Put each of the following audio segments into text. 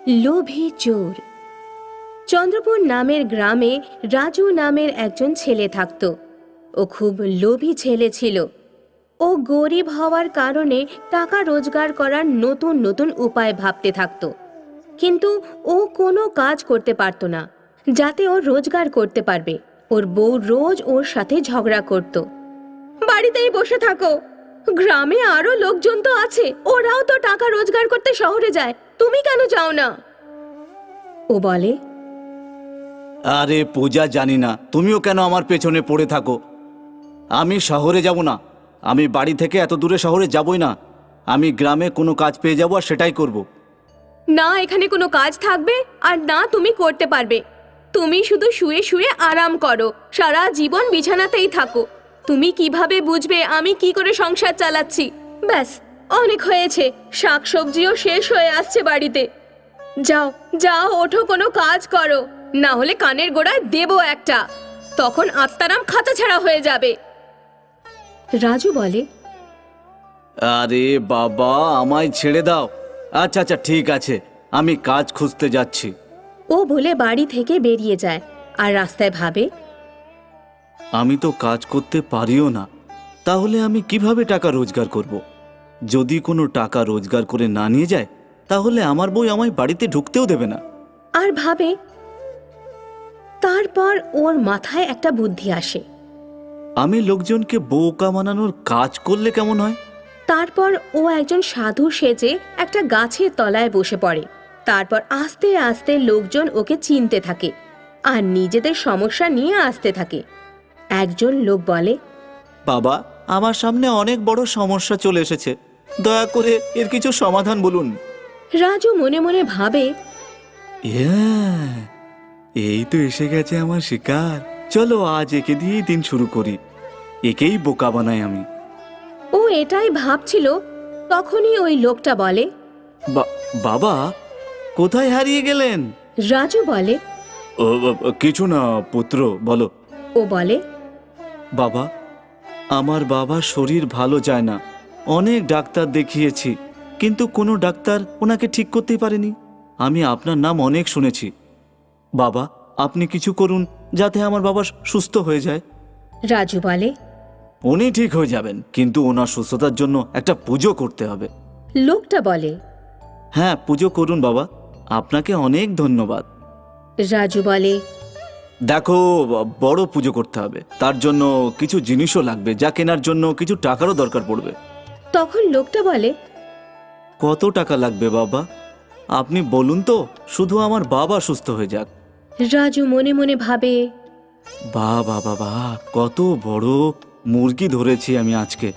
লোভী চোর। চন্দ্রপুর নামের গ্রামে রাজু নামের একজন ছেলে থাকত। ও খুব লোভী ছেলে ছিল। ও গরিব হওয়ার কারণে টাকা রোজগার করার নতুন নতুন উপায় ভাবতে থাকত, কিন্তু ও কোনো কাজ করতে পারত না যাতে ও রোজগার করতে পারবে। ওর বউ রোজ ওর সাথে ঝগড়া করত। বাড়িতেই বসে থাকো, গ্রামে আরো লোকজন তো আছে, ওরাও তো টাকা রোজগার করতে শহরে যায়, তুমি কেন যাও না? ও বলে, আরে পূজা, জানি না তুমিও কেন আমার পেছনে পড়ে থাকো। আমি শহরে যাব না, আমি বাড়ি থেকে এত দূরে শহরে যাবই না। আমি গ্রামে কোনো কাজ পেয়ে যাবো আর সেটাই করব। না এখানে কোনো কাজ থাকবে আর না তুমি করতে পারবে। তুমি শুধু শুয়ে শুয়ে আরাম করো, সারা জীবন বিছানাতেই থাকো। তুমি কিভাবে বুঝবে আমি কি করে সংসার চালাচ্ছি? ব্যাস, অনেক হয়েছে, শাকসবজিও শেষ হয়ে আসছে বাড়িতে। যাও যাও, ওঠো, কোনো কাজ করো, না হলে কানের গোড়ায় দেবো একটা, তখন আত্মারাম খাঁচা ছাড়া হয়ে যাবে। রাজু বলে, আরে বাবা, আমায় ছেড়ে দাও। আচ্ছা আচ্ছা, ঠিক আছে, আমি কাজ খুঁজতে যাচ্ছি। ও বলে বাড়ি থেকে বেরিয়ে যায় আর রাস্তায় ভাবে, আমি তো কাজ করতে পারিও না, তাহলে আমি কিভাবে টাকা রোজগার করব? যদি কোনো টাকা রোজগার করে না নিয়ে যায়, তাহলে আমার বউ আমায় বাড়িতে ঢুকতেও দেবে না। আর ভাবে। তারপর ওর মাথায় একটা বুদ্ধি আসে। আমি লোকজনকে বোকা বানানোর কাজ করলে কেমন হয়? তারপর ও একজন সাধু সেজে একটা গাছের তলায় বসে পড়ে। তারপর আস্তে আস্তে লোকজন ওকে চিনতে থাকে আর নিজেদের সমস্যা নিয়ে আসতে থাকে। একজন লোক বলে, বাবা, আমার সামনে অনেক বড় সমস্যা চলে এসেছে, দয়া করে এর কিছু সমাধান বলুন। রাজু মনে মনে ভাবে, এই তো এসে গেছে আমার শিকার। চলো আজ একে দিয়েই দিন শুরু করি, একেই বোকা বানাই আমি। ও এটাই ভাবছিল, তখনই ওই লোকটা বলে, বাবা, কোথায় হারিয়ে গেলেন? রাজু বলে, কিছু না পুত্র, বলো। ও বলে, বাবা, আমার বাবার শরীর ভালো যায় না, অনেক ডাক্তার দেখিয়েছি, কিন্তু কোনো ডাক্তার ওনাকে ঠিক করতেই পারেনি। আমি আপনার নাম অনেক শুনেছি। বাবা, আপনি কিছু করুন যাতে আমার বাবা সুস্থ হয়ে যায়। রাজু বলে, উনি ঠিক হয়ে যাবেন, কিন্তু ওনার সুস্থতার জন্য একটা পুজো করতে হবে। লোকটা বলে, হ্যাঁ, পুজো করুন বাবা, আপনাকে অনেক ধন্যবাদ। রাজু বলে, দেখো, বড় পুজো করতে হবে, তার জন্য কিছু জিনিসও লাগবে, যা কেনার জন্য কিছু টাকারও দরকার পড়বে। তখন লোকটা বলে, কত টাকা লাগবে বাবা? আপনি বলুন তো, শুধু আমার বাবা সুস্থ হয়ে যাক। রাজু মনে মনে ভাবে, বাহ বাহ বাবা, কত বড় মুরগি ধরেছি আমি আজকে,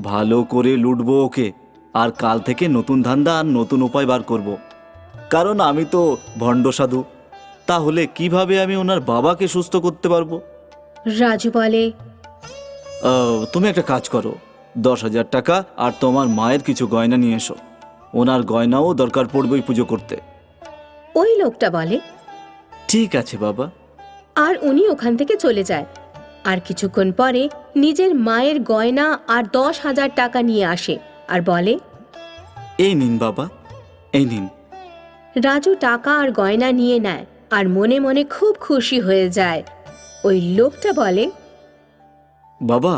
ভালো করে লুটবো ওকে, আর কাল থেকে নতুন ধান্দা আর নতুন উপায় বার করব। কারণ আমি তো ভণ্ড সাধু, তাহলে কিভাবে আমি ওনার বাবাকে সুস্থ করতে পারবো? রাজু বলে, তুমি একটা কাজ করো, 10,000 টাকা আর তোমার মায়ের কিছু গয়না নিয়ে এসো, ওনার গয়নাও দরকার পড়বে ওই পুজো করতে। ওই লোকটা বলে, ঠিক আছে বাবা। আর উনি ওখান থেকে চলে যায়। আর কিছুক্ষণ পরে নিজের মায়ের গয়না আর 10,000 টাকা নিয়ে আসে আর বলে, এই নিন বাবা, এই নিন। রাজু টাকা আর গয়না নিয়ে নেয় আর মনে মনে খুব খুশি হয়ে যায়। ওই লোকটা বলে, বাবা,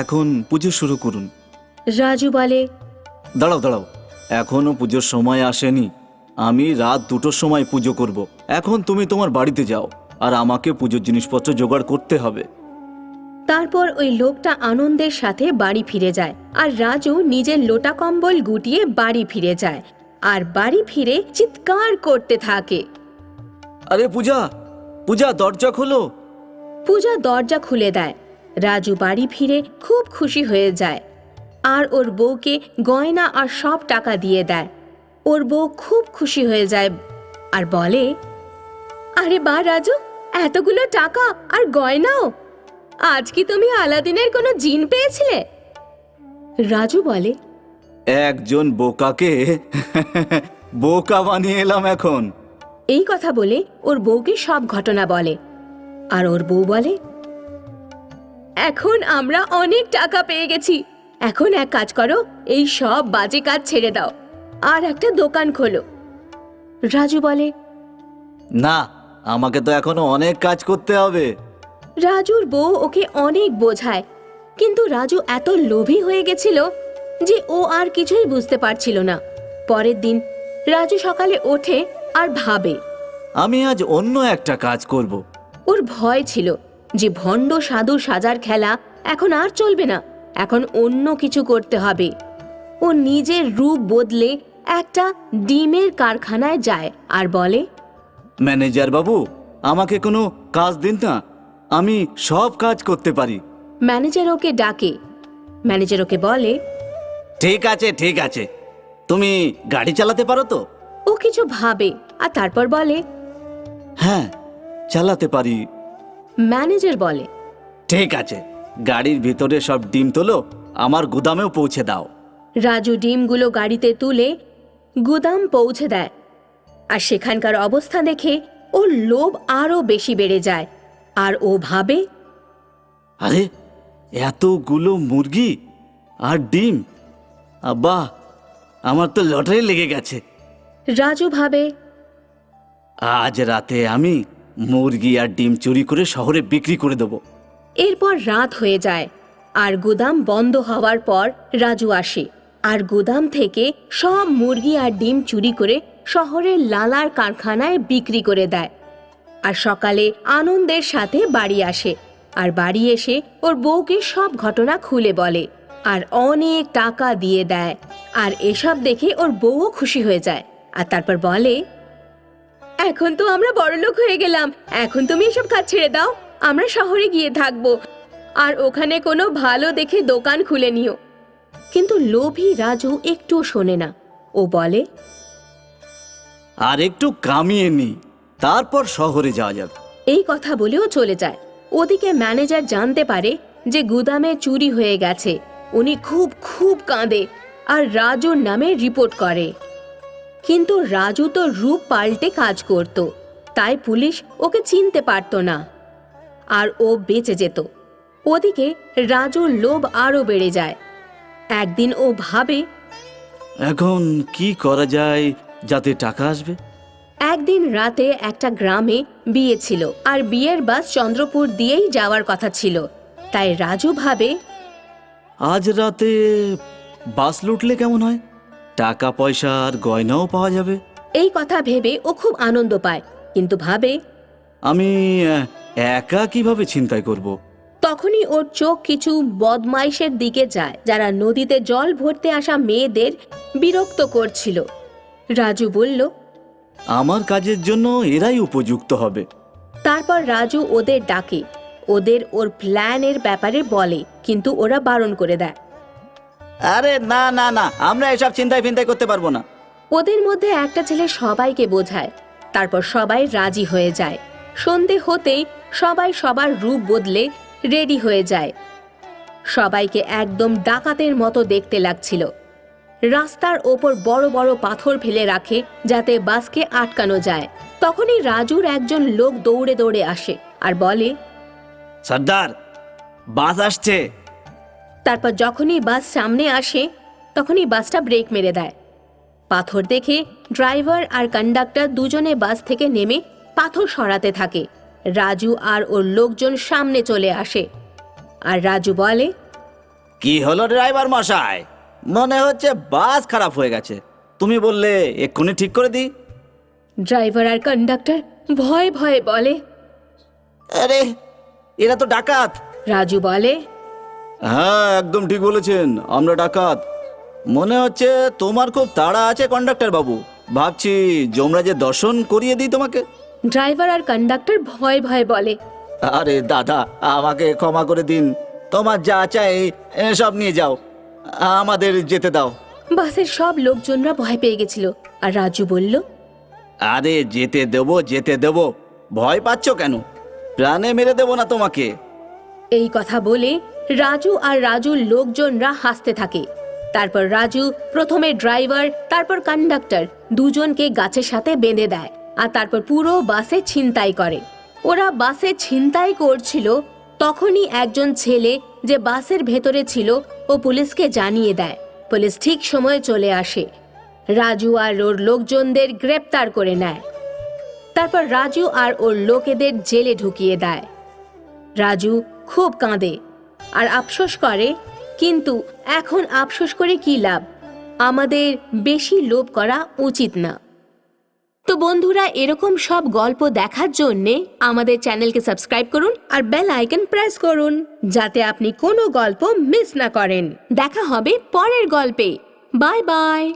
এখন পুজো শুরু করুন। রাজু বলে, দাঁড়াও দাঁড়াও, এখনো পুজোর সময় আসেনি, আমি রাত 2টোর সময় পুজো করব। এখন তুমি তোমার বাড়িতে যাও, আর আমাকে পুজোর জিনিসপত্র জোগাড় করতে হবে। তারপর ওই লোকটা আনন্দের সাথে বাড়ি ফিরে যায় আর রাজু নিজের লোটা কম্বল গুটিয়ে বাড়ি ফিরে যায় আর বাড়ি ফিরে চিৎকার করতে থাকে। আরে পূজা, পূজা, দরজা খোলো। পূজা দরজা খুলে দেয়। রাজু বাড়ি ফিরে খুব খুশি হয়ে যায় আর ওর বউকে গয়না আর সব টাকা দিয়ে দেয়। ওর বউ খুব খুশি হয়ে যায় আর বলে, আরে বাহ রাজু, এতগুলো টাকা আর গয়নাও, আজ কি তুমি আলাদিনের কোনো জিন পেয়েছিলে? রাজু বলে, একজন বোকাকে বোকা বানিয়ে এলাম এখন। এই কথা বলে ওর বউকে সব ঘটনা বলে। আর ওর বউ বলে, এখন আমরা অনেক টাকা পেয়ে গেছি, এখন এক কাজ করো, এই সব বাজে কাজ ছেড়ে দাও আর একটা দোকান খোলো। রাজু বলে, না, আমাকে তো এখনো অনেক কাজ করতে হবে। রাজুর বউ ওকে অনেক বোঝায়, কিন্তু রাজু এত লোভী হয়ে গেছিল যে ও আর কিছুই বুঝতে পারছিল না। পরের দিন রাজু সকালে ওঠে আর ভাবে। আমি আজ অন্য একটা কাজ করব। ওর ভয় ছিল যে ভণ্ড সাধু সাজার খেলা এখন আর চলবে না, এখন অন্য কিছু করতে হবে। ও নিজের রূপ বদলে একটা ডিমের কারখানায় যায় আর বলে, ম্যানেজার বাবু, আমাকে কোনো কাজ দিন না, আমি সব কাজ করতে পারি। ম্যানেজার ওকে ডাকে। ম্যানেজার ওকে বলে, ঠিক আছে ঠিক আছে, তুমি গাড়ি চালাতে পারো তো? ও কিছু ভাবে আর তারপর বলে, হ্যাঁ, চালাতে পারি। ম্যানেজার বলে, ঠিক আছে, গাড়ির ভিতরে সব ডিম তোলো, আমার গুদামেও পৌঁছে দাও। রাজু ডিমগুলো গাড়িতে তুলে গুদাম পৌঁছে দেয়। আর সেখানকার অবস্থা দেখে ওর লোভ আরো বেশি বেড়ে যায়। আর ও ভাবে, আরে, এতগুলো মুরগি আর ডিম, বাহ, আমার তো লটারি লেগে গেছে। রাজু ভাবে, আজ রাতে আমি মুরগি আর ডিম চুরি করে শহরে বিক্রি করে দেবো। এরপর রাত হয়ে যায় আর গুদাম বন্ধ হওয়ার পর রাজু আসে আর গুদাম থেকে সব মুরগি আর ডিম চুরি করে শহরের লালার কারখানায় বিক্রি করে দেয়। আর সকালে আনন্দের সাথে বাড়ি আসে আর বাড়ি এসে ওর বউকে সব ঘটনা খুলে বলে আর অনেক টাকা দিয়ে দেয়। আর এসব দেখে ওর বউও খুশি হয়ে যায় আর তারপর বলে, এখন তো আমরা বড়লোক হয়ে গেলাম, এখন তুমি এসব কাজ ছেড়ে দাও, আমরা শহরে গিয়ে থাকবো আর ওখানে কোনো ভালো দেখে দোকান খুলে নিও। কিন্তু লোভী রাজু একটুও শোনে না। ও বলে, আর একটু কামিয়ে নি, তারপর শহরে যাওয়া যাবে। এই কথা বলেও চলে যায়। ওদিকে ম্যানেজার জানতে পারে যে গুদামে চুরি হয়ে গেছে। উনি খুব খুব কাঁদে আর রাজুর নামে রিপোর্ট করে। কিন্তু রাজু তো রূপ পাল্টে কাজ করত, তাই পুলিশ ওকে চিনতে পারত না আর ও বেঁচে যেত। ওদিকে রাজুর লোভ আরো বেড়ে যায়। একদিন ও ভাবে, এখন কি করা যায় যাতে টাকা আসবে? একদিন রাতে একটা গ্রামে বিয়ে ছিল আর বিয়ের বাস চন্দ্রপুর দিয়েই যাওয়ার কথা ছিল। তাই রাজু ভাবে, আজ রাতে বাস লুটলে কেমন হয়? টাকা পয়সা আর গয়নাও পাওয়া যাবে। এই কথা ভেবে ও খুব আনন্দ পায়, কিন্তু ভাবে আমি একা কিভাবে ছিনতাই করব? তখনই ওর চোখ কিছু বদমাইশের দিকে যায় যারা নদীতে জল ভরতে আসা মেয়েদের বিরক্ত করছিল। রাজু বলল, আমার কাজের জন্য এরাই উপযুক্ত হবে। তারপর রাজু ওদের ডাকে, ওদের ওর প্ল্যানের ব্যাপারে বলে, কিন্তু ওরা বারণ করে দেয়। আরে না না না, আমরা এসব চিন্তায় ফিন্তাই করতে পারবো না। ওদের মধ্যে একটা ছেলে সবাইকে বোঝায়। তারপর সবাই রাজি হয়ে যায়। সন্ধে হতেই সবাই সবার রূপ বদলে রেডি হয়ে যায়। সবাইকে একদম ডাকাতের মতো দেখতে লাগছিল। রাস্তার ওপর বড় বড় পাথর ফেলে রাখে যাতে বাসকে আটকানো যায়। তখনই রাজুর একজন লোক দৌড়ে দৌড়ে আসে আর বলে, সর্দার, বাস আসছে। তারপর যখনই বাস সামনে আসে তখনই বাসটা ব্রেক মেরে দেয়। পাথর দেখে ড্রাইভার আর কন্ডাক্টর দুজনে বাস থেকে নেমে পাথর সরাতে থাকে। রাজু আর ওর লোকজন সামনে চলে আসে আর রাজু বলে, কি হলো ড্রাইভার মশাই? মনে হচ্ছে বাস খারাপ হয়ে গেছে, তুমি বললে এক্ষুনি ঠিক করে দিই। ড্রাইভার আর কন্ডাক্টর ভয়ে ভয়ে বলে, আরে, এরা তো ডাকাত। রাজু বলে, হ্যাঁ, একদম ঠিক বলেছেন, আমরা ডাকাত। মনে হচ্ছে তোমার খুব তাড়া আছে কন্ডাক্টর বাবু, ভাবছি যমরাজের দর্শন করিয়ে দিই তোমাকে। ড্রাইভার আর কন্ডাক্টর ভয়ে ভয়ে বলে, আরে দাদা, আমাকে ক্ষমা করে দিন, তোমার যা চাই সব নিয়ে যাও, আমাদের যেতে দাও। বাসের সব লোকজনরা ভয় পেয়ে গেছিল আর রাজু বলল, আরে যেতে দেবো যেতে দেবো, ভয় পাচ্ছ কেন? প্রাণে মেরে দেবো না তোমাকে। এই কথা বলে রাজু আর রাজুর লোকজনরা হাসতে থাকে। তারপর রাজু প্রথমে ড্রাইভার তারপর কন্ডাক্টর দুজনকে গাছের সাথে বেঁধে দেয় আর তারপর পুরো বাসে ছিনতাই করে। ওরা বাসে ছিনতাই করছিল, তখনই একজন ছেলে যে বাসের ভেতরে ছিল ও পুলিশকে জানিয়ে দেয়। পুলিশ ঠিক সময়ে চলে আসে। রাজু আর ওর লোকজনদের গ্রেপ্তার করে নেয়। তারপর রাজু আর ওর লোকেদের জেলে ঢুকিয়ে দেয়। রাজু খুব কাঁদে আর আফসোস করে, কিন্তু এখন আফসোস করে কি লাভ? আমাদের বেশি লোভ করা উচিত না। তো বন্ধুরা, এরকম সব গল্প দেখার জন্যে আমাদের চ্যানেলকে সাবস্ক্রাইব করুন আর বেল আইকন প্রেস করুন, যাতে আপনি কোনো গল্প মিস না করেন। দেখা হবে পরের গল্পে। Bye bye.